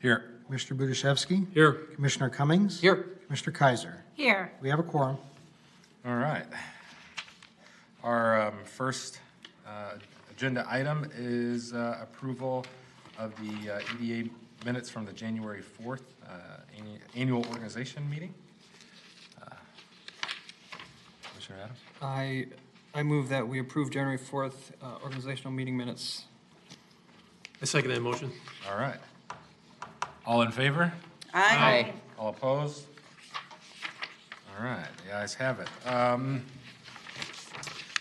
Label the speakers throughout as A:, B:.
A: Here.
B: Commissioner Budiszewski.
A: Here.
B: Commissioner Cummings.
A: Here.
B: Commissioner Kaiser.
C: Here.
B: We have a quorum.
A: All right. Our first agenda item is approval of the EDA minutes from the January 4th annual organization meeting. Commissioner Adams?
D: I move that we approve January 4th organizational meeting minutes.
E: I second that motion.
A: All right. All in favor?
C: Aye.
A: All opposed? All right, the ayes have it.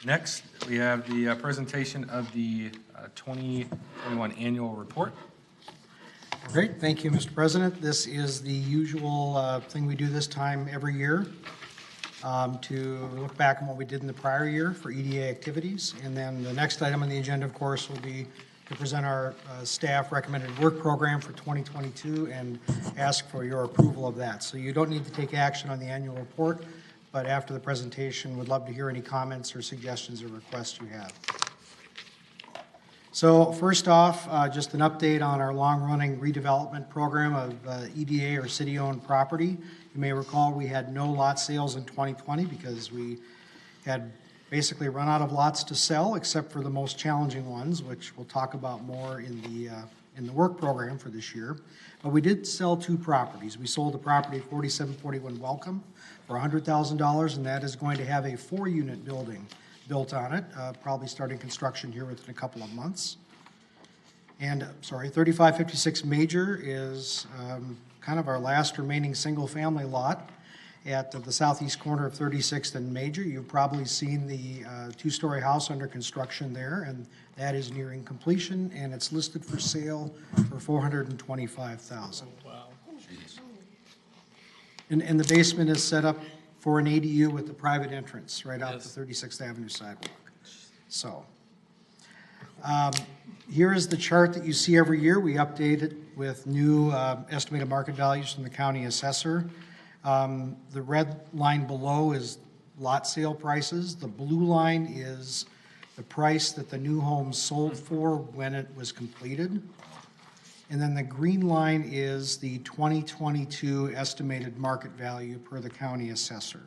A: Next, we have the presentation of the 2021 annual report.
B: Great, thank you, Mr. President. This is the usual thing we do this time every year to look back on what we did in the prior year for EDA activities. And then the next item on the agenda, of course, will be to present our staff recommended work program for 2022 and ask for your approval of that. So you don't need to take action on the annual report, but after the presentation, would love to hear any comments or suggestions or requests you have. So first off, just an update on our long-running redevelopment program of EDA or city-owned property. You may recall we had no lot sales in 2020 because we had basically run out of lots to sell, except for the most challenging ones, which we'll talk about more in the work program for this year. But we did sell two properties. We sold the property at 4741 Welcome for $100,000, and that is going to have a 4-unit building built on it, probably starting construction here within a couple of months. And, 3556 Major is kind of our last remaining single-family lot at the southeast corner of 36th and Major. You've probably seen the 2-story house under construction there, and that is nearing completion, and it's listed for sale for $425,000.
E: Wow.
B: And the basement is set up for an ADU with the private entrance right out
E: Yes.
B: the 36th Avenue sidewalk. So here is the chart that you see every year. We update it with new estimated market values from the county assessor. The red line below is lot sale prices. The blue line is the price that the new home sold for when it was completed. And then the green line is the 2022 estimated market value per the county assessor.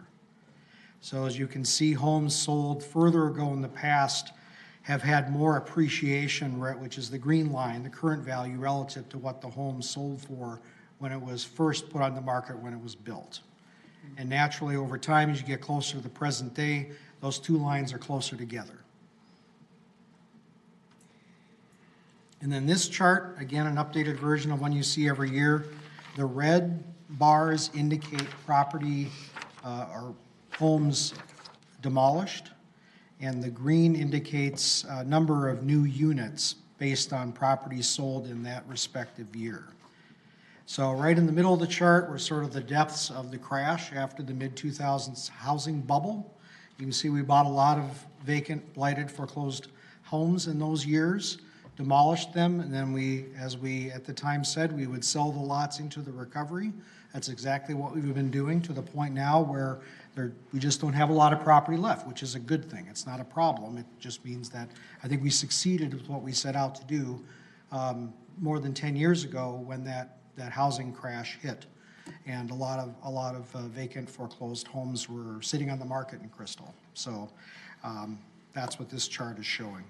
B: So as you can see, homes sold further ago in the past have had more appreciation, which is the green line, the current value relative to what the home sold for when it was first put on the market, when it was built. And naturally, over time, as you get closer to the present day, those two lines are closer together. And then this chart, again, an updated version of one you see every year. The red bars indicate property or homes demolished, and the green indicates a number of new units based on properties sold in that respective year. So right in the middle of the chart were sort of the depths of the crash after the mid-2000s housing bubble. You can see we bought a lot of vacant, blighted, foreclosed homes in those years, demolished them, and then we, as we at the time said, we would sell the lots into the recovery. That's exactly what we've been doing, to the point now where we just don't have a lot of property left, which is a good thing. It's not a problem. It just means that I think we succeeded with what we set out to do more than 10 years ago when that housing crash hit, and a lot of vacant, foreclosed homes were sitting on the market in Crystal. So that's what this chart is showing.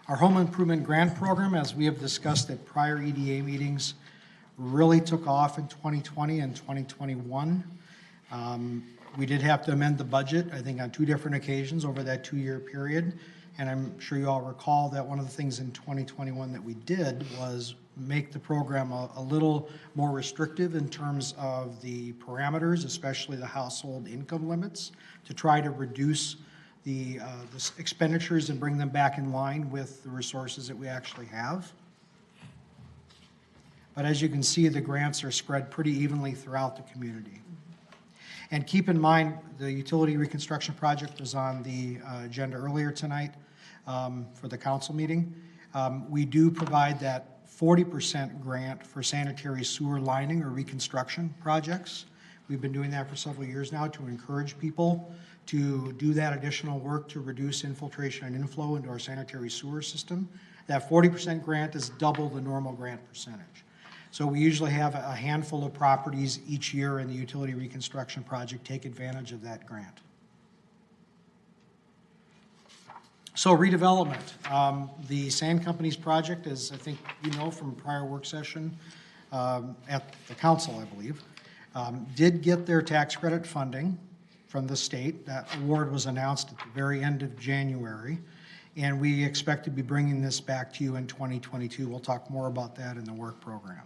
B: Our home improvement grant program, as we have discussed at prior EDA meetings, really took off in 2020 and 2021. We did have to amend the budget, I think, on 2 different occasions over that 2-year period. And I'm sure you all recall that one of the things in 2021 that we did was make the program a little more restrictive in terms of the parameters, especially the household income limits, to try to reduce the expenditures and bring them back in line with the resources that we actually have. But as you can see, the grants are spread pretty evenly throughout the community. And keep in mind, the utility reconstruction project was on the agenda earlier tonight for the council meeting. We do provide that 40% grant for sanitary sewer lining or reconstruction projects. We've been doing that for several years now to encourage people to do that additional work to reduce infiltration and inflow into our sanitary sewer system. That 40% grant is double the normal grant percentage. So we usually have a handful of properties each year in the utility reconstruction project take advantage of that grant. So redevelopment, the sand company's project, as I think you know from a prior work session at the council, I believe, did get their tax credit funding from the state. That award was announced at the very end of January, and we expect to be bringing this back to you in 2022. We'll talk more about that in the work program.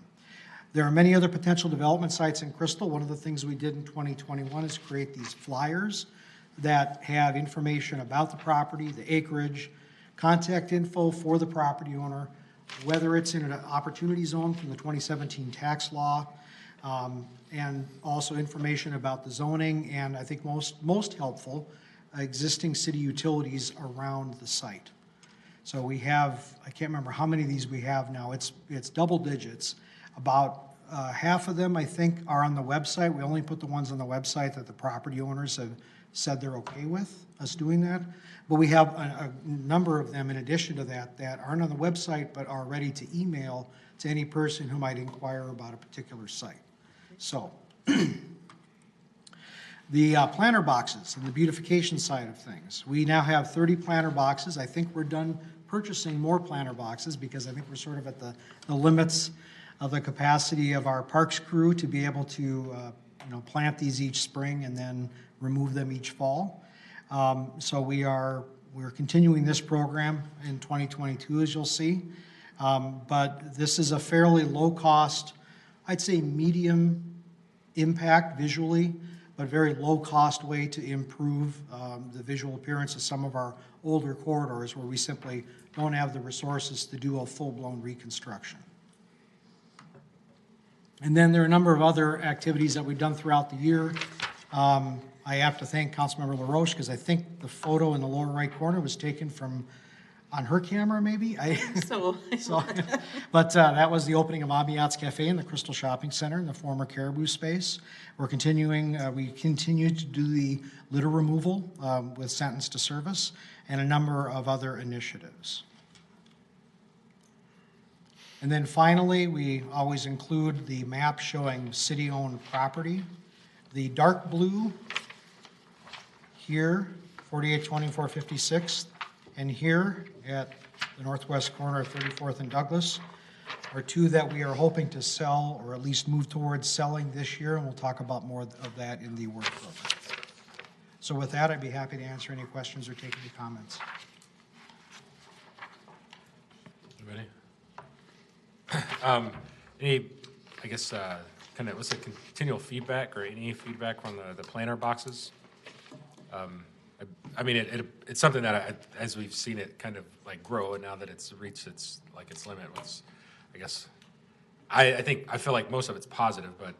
B: There are many other potential development sites in Crystal. One of the things we did in 2021 is create these flyers that have information about the property, the acreage, contact info for the property owner, whether it's in an opportunity zone from the 2017 tax law, and also information about the zoning, and I think most helpful, existing city utilities around the site. So we have, I can't remember how many of these we have now, it's double digits. About half of them, I think, are on the website. We only put the ones on the website that the property owners have said they're okay with us doing that. But we have a number of them in addition to that that aren't on the website but are ready to email to any person who might inquire about a particular site. So the planter boxes and the beautification side of things. We now have 30 planter boxes. I think we're done purchasing more planter boxes because I think we're sort of at the limits of the capacity of our parks crew to be able to plant these each spring and then remove them each fall. So we're continuing this program in 2022, as you'll see. But this is a fairly low cost, I'd say medium impact visually, but very low cost way to improve the visual appearance of some of our older corridors where we simply don't have the resources to do a full-blown reconstruction. And then there are a number of other activities that we've done throughout the year. I have to thank Councilmember LaRoche because I think the photo in the lower right corner was taken on her camera, maybe? But that was the opening of Ambiance Cafe in the Crystal Shopping Center in the former Caribou space. We continue to do the litter removal with Sentence to Service and a number of other initiatives. And then finally, we always include the map showing city-owned property. The dark blue here, 4824 56th, and here at the northwest corner of 34th and Douglas are two that we are hoping to sell or at least move towards selling this year, and we'll talk about more of that in the work program. So with that, I'd be happy to answer any questions or take any comments.
A: Anybody? I guess, kind of, what's the continual feedback or any feedback from the planter boxes? I mean, it's something that as we've seen it kind of like grow, and now that it's reached its limit, I guess, I feel like most of it's positive, but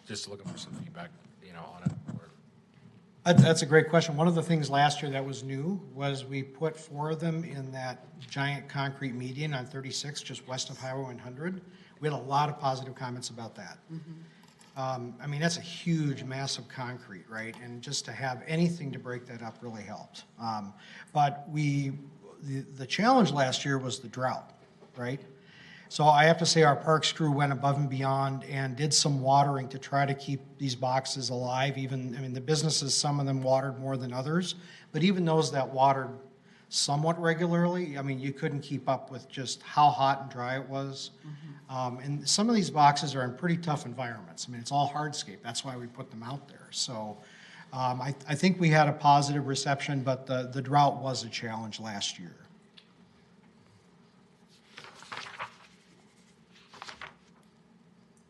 A: just looking for some feedback, on it.
B: That's a great question. One of the things last year that was new was we put 4 of them in that giant concrete median on 36, just west of Highway 100. We had a lot of positive comments about that. Mm-hmm. I mean, that's a huge, massive concrete, right? And just to have anything to break that up really helped. But the challenge last year was the drought, right? So I have to say our parks crew went above and beyond and did some watering to try to keep these boxes alive. The businesses, some of them watered more than others, but even those that watered somewhat regularly, you couldn't keep up with just how hot and dry it was. Mm-hmm. And some of these boxes are in pretty tough environments. It's all hardscape. That's why we put them out there. So I think we had a positive reception, but the drought was a challenge last year.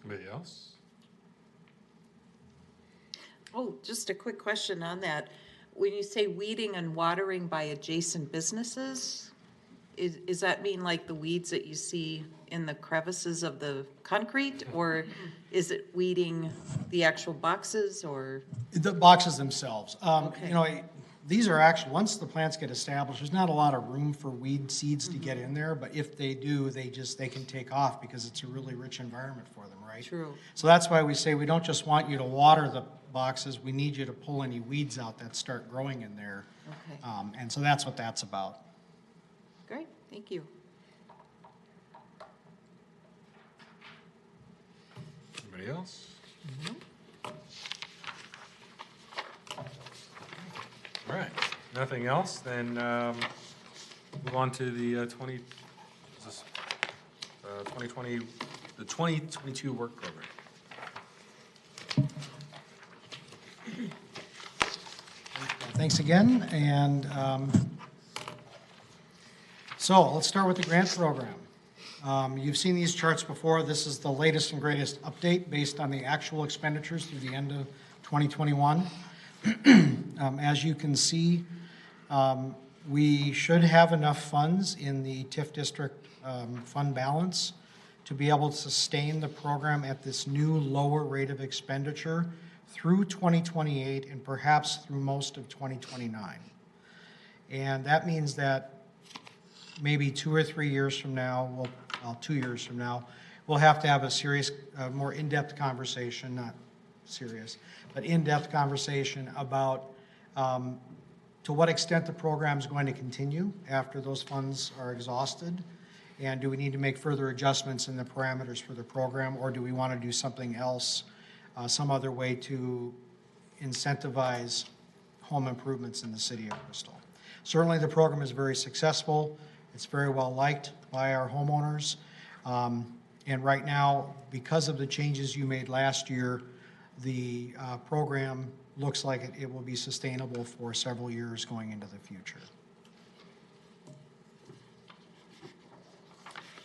A: Anybody else?
C: Oh, just a quick question on that. When you say weeding and watering by adjacent businesses, is that mean like the weeds that you see in the crevices of the concrete, or is it weeding the actual boxes, or? The
B: boxes themselves.
C: Okay.
B: These are actually, once the plants get established, there's not a lot of room for weed seeds to get in there, but if they do, they can take off because it's a really rich environment for them, right?
C: True.
B: So that's why we say we don't just want you to water the boxes, we need you to pull any weeds out that start growing in there.
C: Okay.
B: And so that's what that's about.
C: Great, thank you.
A: else? All right, nothing else, then move on to the 2022 work program.
B: Thanks again, and so let's start with the grant program. You've seen these charts before. This is the latest and greatest update based on the actual expenditures through the end of 2021. As you can see, we should have enough funds in the TIF district fund balance to be able to sustain the program at this new lower rate of expenditure through 2028 and perhaps through most of 2029. And that means that maybe 2 or 3 years from now, well, 2 years from now, we'll have to have a serious, more in-depth conversation, not serious, but in-depth conversation about to what extent the program is going to continue after those funds are exhausted, and do we need to make further adjustments in the parameters for the program, or do we want to do something else, some other way to incentivize home improvements in the city of Bristol. Certainly the program is very successful. It's very well liked by our homeowners. And right now, because of the changes you made last year, the program looks like it will be sustainable for several years going into the future.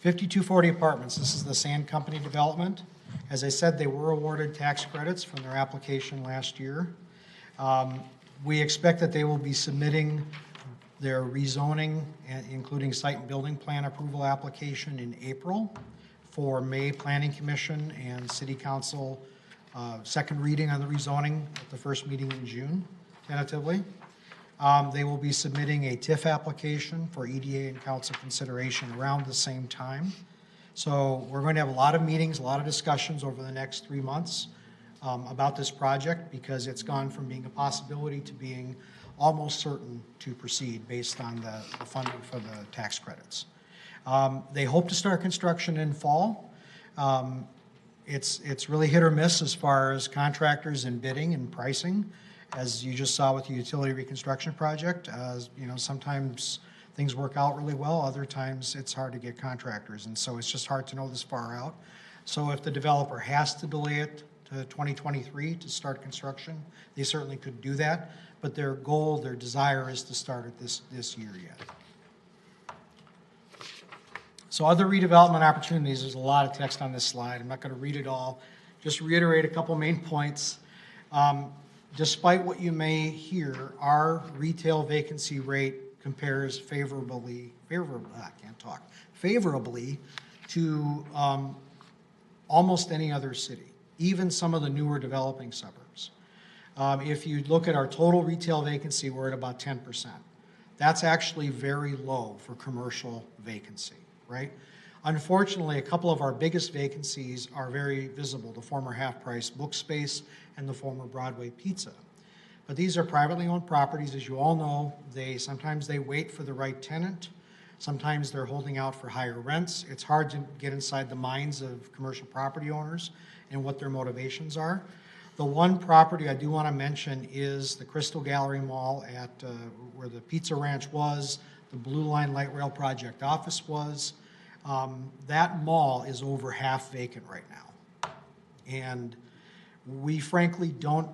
B: 5240 apartments, this is the Sand Company development. As I said, they were awarded tax credits from their application last year. We expect that they will be submitting their rezoning, including site and building plan approval application in April for May Planning Commission and City Council second reading on the rezoning at the first meeting in June, tentatively. They will be submitting a TIF application for EDA and council consideration around the same time. So we're going to have a lot of meetings, a lot of discussions over the next 3 months about this project, because it's gone from being a possibility to being almost certain to proceed based on the funding for the tax credits. They hope to start construction in fall. It's really hit or miss as far as contractors and bidding and pricing, as you just saw with the utility reconstruction project. You know, sometimes things work out really well, other times it's hard to get contractors, and so it's just hard to know this far out. So if the developer has to delay it to 2023 to start construction, they certainly could do that, but their goal, their desire is to start it this year yet. So other redevelopment opportunities, there's a lot of text on this slide. I'm not going to read it all. Just reiterate a couple main points. Despite what you may hear, our retail vacancy rate compares favorably to almost any other city, even some of the newer developing suburbs. If you look at our total retail vacancy, we're at about 10%. That's actually very low for commercial vacancy, right? Unfortunately, a couple of our biggest vacancies are very visible, the former Half Price Book Space and the former Broadway Pizza. But these are privately owned properties, as you all know. Sometimes they wait for the right tenant. Sometimes they're holding out for higher rents. It's hard to get inside the minds of commercial property owners and what their motivations are. The one property I do want to mention is the Crystal Gallery Mall at where the Pizza Ranch was, the Blue Line Light Rail Project office was. That mall is over half vacant right now. And we frankly don't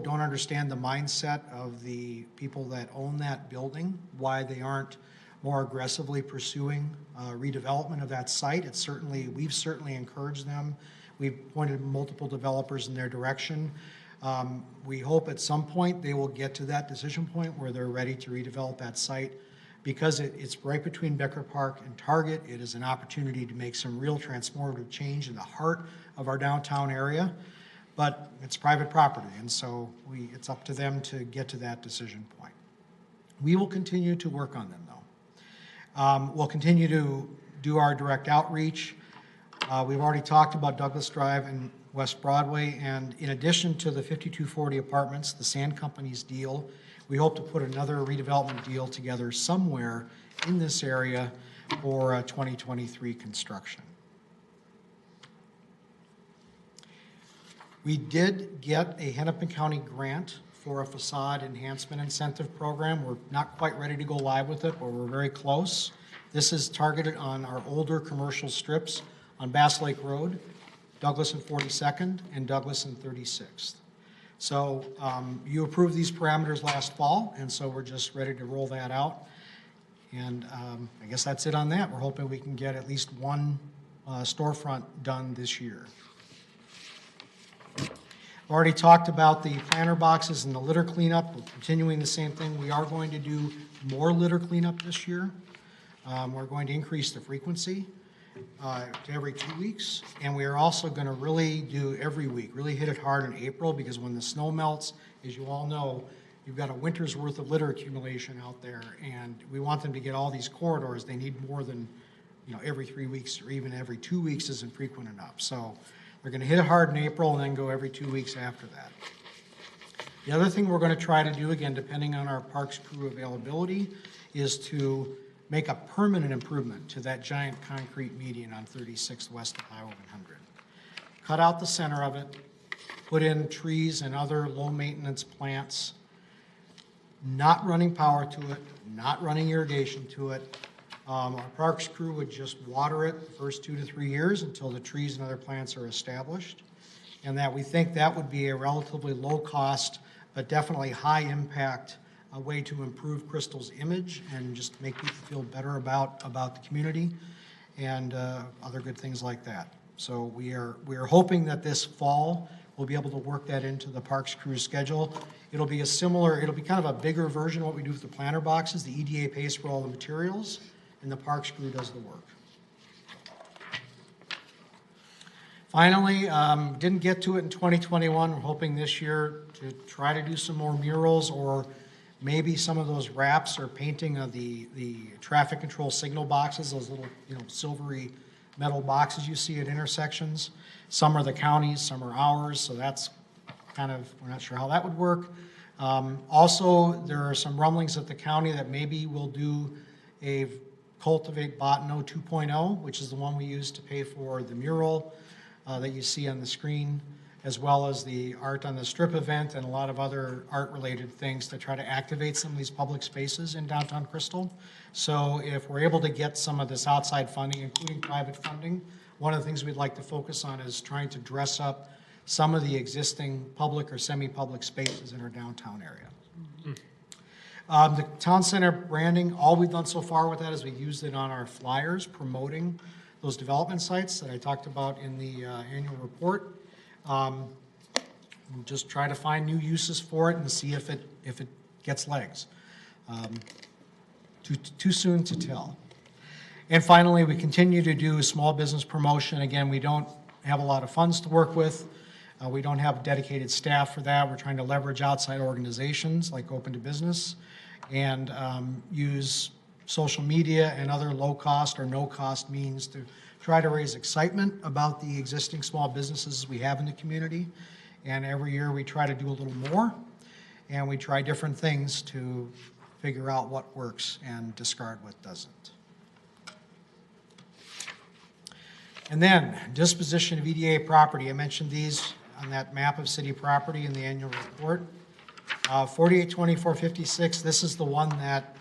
B: understand the mindset of the people that own that building, why they aren't more aggressively pursuing redevelopment of that site. We've certainly encouraged them. We've pointed multiple developers in their direction. We hope at some point they will get to that decision point where they're ready to redevelop that site, because it's right between Becker Park and Target. It is an opportunity to make some real transformative change in the heart of our downtown area. But it's private property, and so it's up to them to get to that decision point. We will continue to work on them, though. We'll continue to do our direct outreach. We've already talked about Douglas Drive and West Broadway, and in addition to the 5240 apartments, the Sand Company's deal, we hope to put another redevelopment deal together somewhere in this area for 2023 construction. We did get a Hennepin County grant for a facade enhancement incentive program. We're not quite ready to go live with it, but we're very close. This is targeted on our older commercial strips on Bass Lake Road, Douglas and 42nd, and Douglas and 36th. So you approved these parameters last fall, and so we're just ready to roll that out. And I guess that's it on that. We're hoping we can get at least one storefront done this year. Already talked about the planter boxes and the litter cleanup. We're continuing the same thing. We are going to do more litter cleanup this year. We're going to increase the frequency to every 2 weeks. And we are also going to really do every week, really hit it hard in April, because when the snow melts, as you all know, you've got a winter's worth of litter accumulation out there. And we want them to get all these corridors. They need more than, every 3 weeks, or even every 2 weeks isn't frequent enough. So we're going to hit it hard in April and then go every 2 weeks after that. The other thing we're going to try to do, again, depending on our parks crew availability, is to make a permanent improvement to that giant concrete median on 36th west of Highway 100. Cut out the center of it, put in trees and other low-maintenance plants, not running power to it, not running irrigation to it. Our parks crew would just water it the first 2 to 3 years until the trees and other plants are established. And that we think that would be a relatively low cost, but definitely high impact way to improve Crystal's image and just make people feel better about the community and other good things like that. So we are hoping that this fall we'll be able to work that into the parks crew schedule. It'll be kind of a bigger version of what we do with the planter boxes. The EDA pays for all the materials, and the parks crew does the work. Finally, didn't get to it in 2021. We're hoping this year to try to do some more murals, or maybe some of those wraps or painting of the traffic control signal boxes, those little silvery metal boxes you see at intersections. Some are the county's, some are ours, so that's kind of, we're not sure how that would work. Also, there are some rumblings at the county that maybe we'll do a Cultivate Botano 2.0, which is the one we use to pay for the mural that you see on the screen, as well as the Art on the Strip event and a lot of other art-related things to try to activate some of these public spaces in downtown Crystal. So if we're able to get some of this outside funding, including private funding, one of the things we'd like to focus on is trying to dress up some of the existing public or semi-public spaces in our downtown area. The town center branding, all we've done so far with that is we used it on our flyers promoting those development sites that I talked about in the annual report. We'll just try to find new uses for it and see if it gets legs. Too soon to tell. And finally, we continue to do small business promotion. Again, we don't have a lot of funds to work with. We don't have dedicated staff for that. We're trying to leverage outside organizations like Open to Business and use social media and other low-cost or no-cost means to try to raise excitement about the existing small businesses we have in the community. And every year we try to do a little more, and we try different things to figure out what works and discard what doesn't. And then, disposition of EDA property. I mentioned these on that map of city property in the annual report. 482456, this is the one that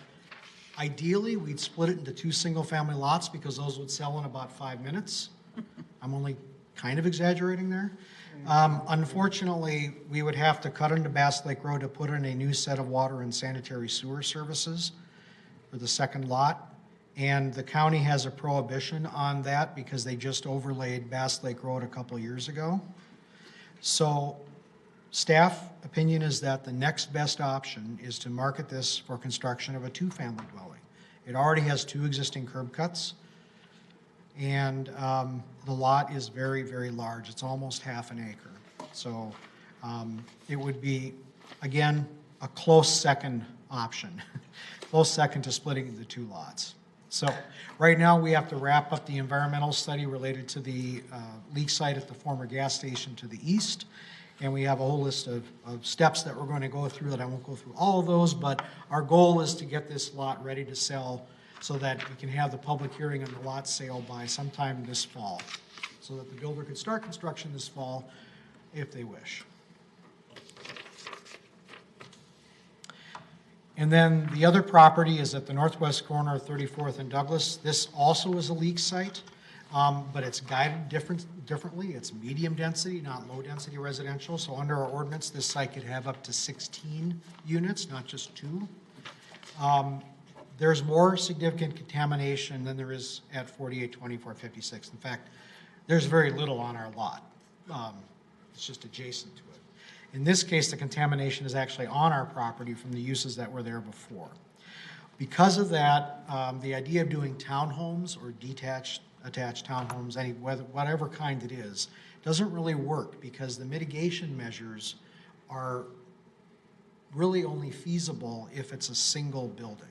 B: ideally we'd split it into 2 single-family lots because those would sell in about 5 minutes. I'm only kind of exaggerating there. Unfortunately, we would have to cut into Bass Lake Road to put in a new set of water and sanitary sewer services for the second lot. And the county has a prohibition on that because they just overlaid Bass Lake Road a couple of years ago. So staff opinion is that the next best option is to market this for construction of a 2-family dwelling. It already has 2 existing curb cuts, and the lot is very, very large. It's almost half an acre. So it would be, again, a close second option, close second to splitting into 2 lots. So right now we have to wrap up the environmental study related to the leak site at the former gas station to the east. And we have a whole list of steps that we're going to go through that I won't go through all of those, but our goal is to get this lot ready to sell so that we can have the public hearing on the lot sale by sometime this fall, so that the builder could start construction this fall, if they wish. And then the other property is at the northwest corner of 34th and Douglas. This also is a leak site, but it's guided differently. It's medium density, not low density residential. So under our ordinance, this site could have up to 16 units, not just 2. There's more significant contamination than there is at 482456. In fact, there's very little on our lot. It's just adjacent to it. In this case, the contamination is actually on our property from the uses that were there before. Because of that, the idea of doing townhomes or attached townhomes, whatever kind it is, doesn't really work because the mitigation measures are really only feasible if it's a single building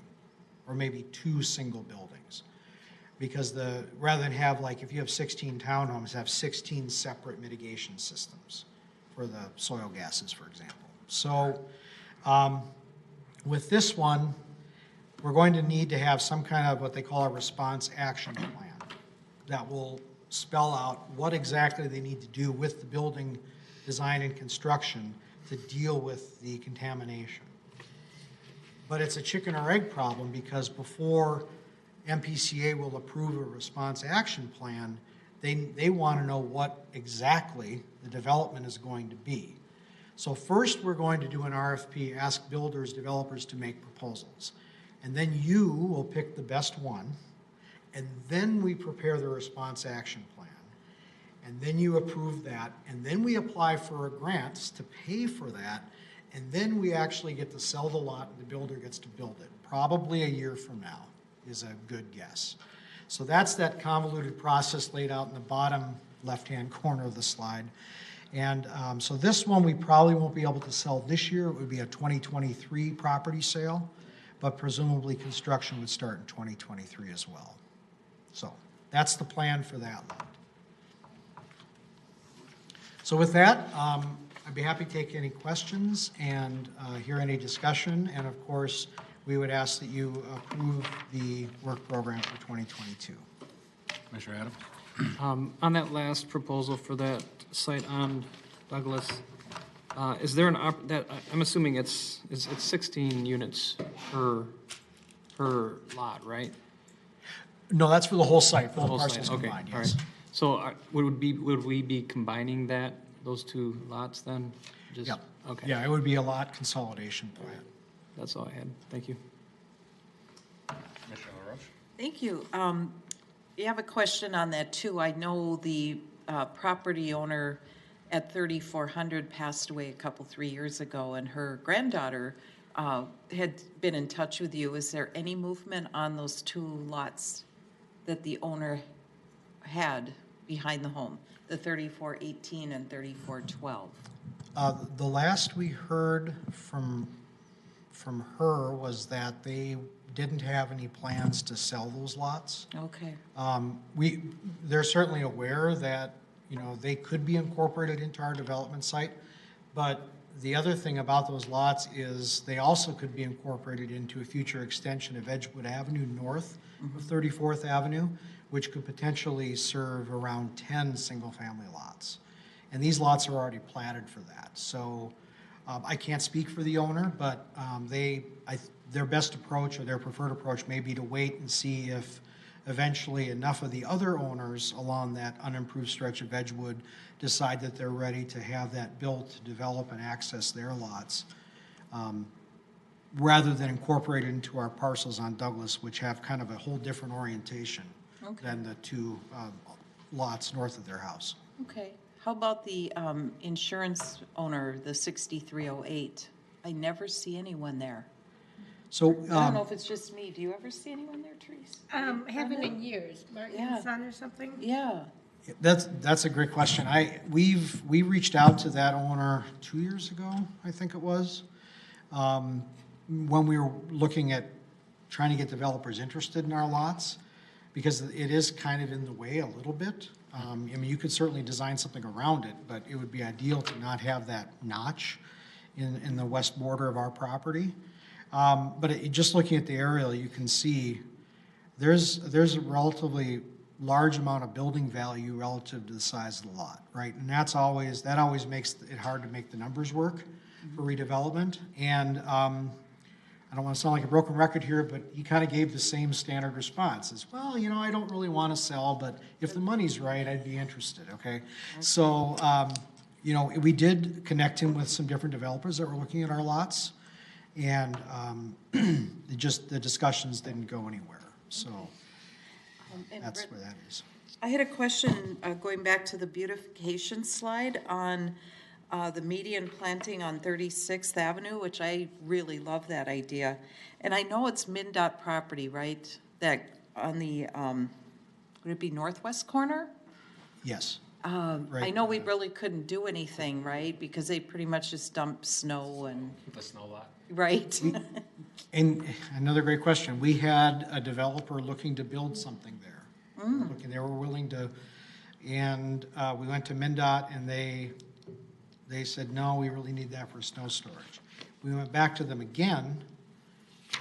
B: or maybe 2 single buildings. Because rather than have, like, if you have 16 townhomes, have 16 separate mitigation systems for the soil gases, for example. So with this one, we're going to need to have some kind of what they call a response action plan that will spell out what exactly they need to do with the building design and construction to deal with the contamination. But it's a chicken or egg problem because before MPCA will approve a response action plan, they want to know what exactly the development is going to be. So first we're going to do an RFP, ask builders, developers to make proposals. And then you will pick the best one, and then we prepare the response action plan. And then you approve that, and then we apply for a grant to pay for that, and then we actually get to sell the lot and the builder gets to build it. Probably a year from now is a good guess. So that's that convoluted process laid out in the bottom left-hand corner of the slide. And so this one we probably won't be able to sell this year. It would be a 2023 property sale, but presumably construction would start in 2023 as well. So that's the plan for that lot. So with that, I'd be happy to take any questions and hear any discussion. And of course, we would ask that you approve the work program for 2022.
A: Commissioner Adams?
D: On that last proposal for that site on Douglas, is there I'm assuming it's 16 units per lot, right?
B: No, that's for the whole site, for the
D: whole
B: parcels
D: site, okay,
B: combined,
D: all
B: yes.
D: right. So would we be combining those 2 lots then? Just-
B: Yeah.
D: Okay.
B: Yeah, it would be a lot consolidation plan.
D: That's all I had. Thank you.
A: Commissioner LaRoche?
C: Thank you. You have a question on that too. I know the property owner at 3400 passed away 3 years ago, and her granddaughter had been in touch with you. Is there any movement on those 2 lots that the owner had behind the home, the 3418 and 3412?
B: The last we heard from her was that they didn't have any plans to sell those lots.
C: Okay.
B: They're certainly aware that, they could be incorporated into our development site, but the other thing about those lots is they also could be incorporated into a future extension of Edgewood Avenue north of 34th Avenue, which could potentially serve around 10 single-family lots. And these lots are already platted for that. So I can't speak for the owner, but their best approach or their preferred approach may be to wait and see if eventually enough of the other owners along that unimproved stretch of Edgewood decide that they're ready to have that built to develop and access their lots, rather than incorporate it into our parcels on Douglas, which have kind of a whole different orientation than the 2 lots north of their house.
C: Okay. How about the insurance owner, the 6308? I never see anyone there.
B: So
C: I don't know if it's just me. Do you ever see anyone there, Therese?
F: Haven't in years. Martin's son or something?
C: Yeah.
B: That's a great question. We reached out to that owner 2 years ago, I think it was, when we were looking at trying to get developers interested in our lots, because it is kind of in the way a little bit. You could certainly design something around it, but it would be ideal to not have that notch in the west border of our property. But just looking at the aerial, you can see there's a relatively large amount of building value relative to the size of the lot, right? And that always makes it hard to make the numbers work for redevelopment. And I don't want to sound like a broken record here, but he kind of gave the same standard response as, well, I don't really want to sell, but if the money's right, I'd be interested, okay? So, we did connect him with some different developers that were looking at our lots, and the discussions didn't go anywhere. So
C: And
B: that's
C: Brett,
B: where that is.
C: I had a question, going back to the beautification slide on the median planting on 36th Avenue, which I really love that idea. And I know it's MnDOT property, right? That on the, would it be northwest corner?
B: Yes.
C: I
B: Right.
C: know we really couldn't do anything, right? Because they pretty much just dump snow and,
A: The snow lot.
C: right?
B: And another great question. We had a developer looking to build something there. They were willing to, and we went to MnDOT, and they said, no, we really need that for snow storage. We went back to them again,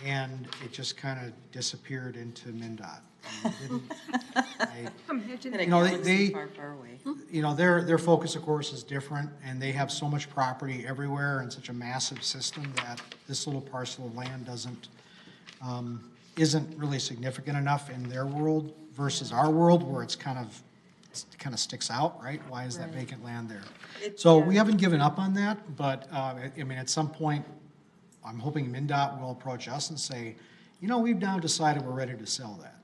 B: and it just kind of disappeared into MnDOT.
F: Imagine
C: In a
F: that.
C: galaxy far, far away.
B: Their focus, of course, is different, and they have so much property everywhere and such a massive system that this little parcel of land isn't really significant enough in their world versus our world, where it kind of sticks out, right? Why is that
C: Right.
B: vacant land there?
C: Yeah.
B: We haven't given up on that, but, at some point, I'm hoping MnDOT will approach us and say, we've now decided we're ready to sell that.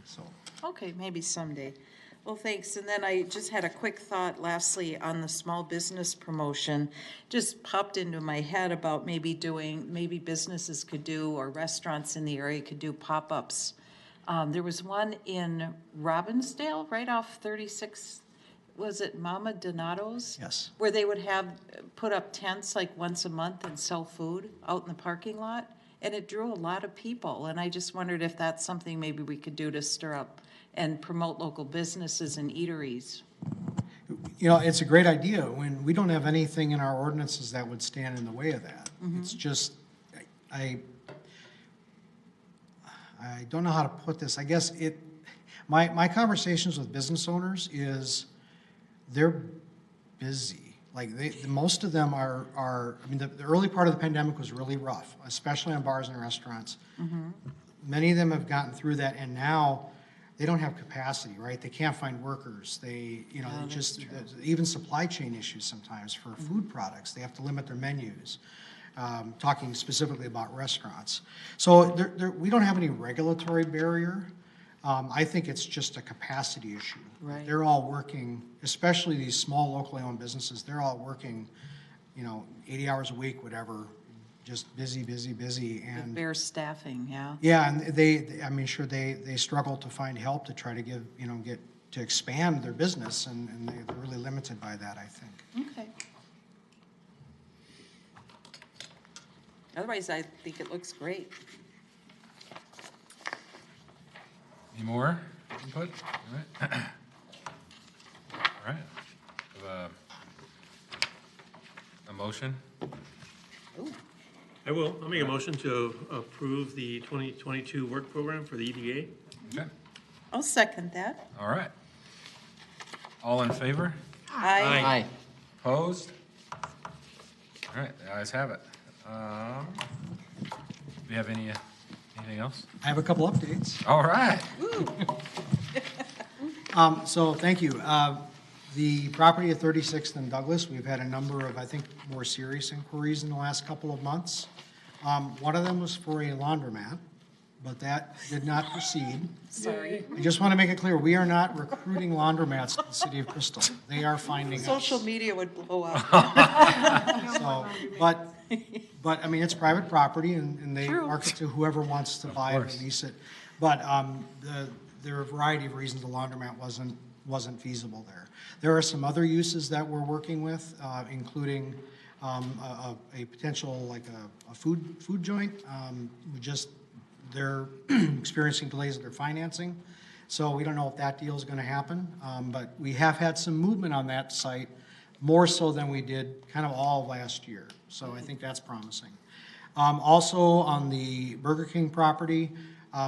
B: So,
C: Okay, maybe someday. Well, thanks. And then I just had a quick thought lastly on the small business promotion. Just popped into my head about maybe businesses could do, or restaurants in the area could do pop-ups. There was one in Robbinsdale, right off 36, was it Mama Donato's?
B: yes.
C: Where they would put up tents like once a month and sell food out in the parking lot. And it drew a lot of people, and I just wondered if that's something maybe we could do to stir up and promote local businesses and eateries.
B: It's a great idea when we don't have anything in our ordinances that would stand in the way of that. It's just, I don't know how to put this. I guess my conversations with business owners is they're busy. Like most of them the early part of the pandemic was really rough, especially on bars and restaurants. Many of them have gotten through that, and now they don't have capacity, right? They can't find workers. Even supply chain issues sometimes for food products. They have to limit their menus. Talking specifically about restaurants. So we don't have any regulatory barrier. I think it's just a capacity issue.
C: Right.
B: They're all working, especially these small locally owned businesses, they're all working, 80 hours a week, whatever, just busy. And
C: Bare staffing, yeah.
B: yeah, and they struggle to find help to try to get to expand their business, and they're really limited by that, I think.
C: Okay. Otherwise, I think it looks great.
A: Any more input? All right. All right. Have a motion?
E: I will. I'll make a motion to approve the 2022 work program for the EDA.
A: Okay.
C: I'll second that.
A: All right. All in favor?
C: Aye.
A: Opposed? All right, the ayes have it. Do we have anything else?
B: I have a couple updates.
A: All right.
B: So thank you. The property at 36th and Douglas, we've had a number of, I think, more serious inquiries in the last couple of months. One of them was for a laundromat, but that did not proceed.
C: Sorry.
B: I just want to make it clear, we are not recruiting laundromats to the city of Crystal. They are finding us.
C: Social media would blow up.
B: So, but it's private property, and they
C: True.
B: market to whoever wants to buy it or lease it. But there are a variety of reasons the laundromat wasn't feasible there. There are some other uses that we're working with, including a potential, like a food joint. They're experiencing delays in their financing, so we don't know if that deal is going to happen. But we have had some movement on that site, more so than we did kind of all of last year. So I think that's promising. Also on the Burger King property,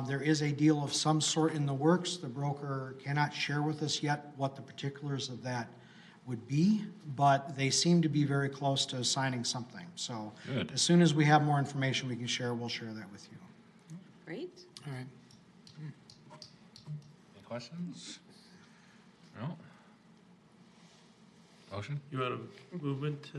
B: There is a deal of some sort in the works. The broker cannot share with us yet what the particulars of that would be, but they seem to be very close to signing something. So
A: Good.
B: as soon as we have more information we can share, we'll share that with you.
C: Great.
D: All right.
A: Any questions? No? Motion?
E: You want a movement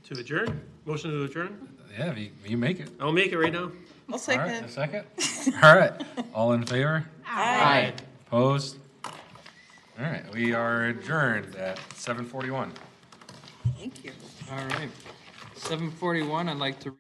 E: to adjourn? Motion to adjourn?
A: Yeah, you make it.
E: I'll make it right now.
C: I'll
A: All right, a
C: second.
A: second? All right, all in favor?
C: Aye.
A: Opposed? All right, we are adjourned at 7:41.
C: Thank you.
D: All right. 7:41, I'd like to.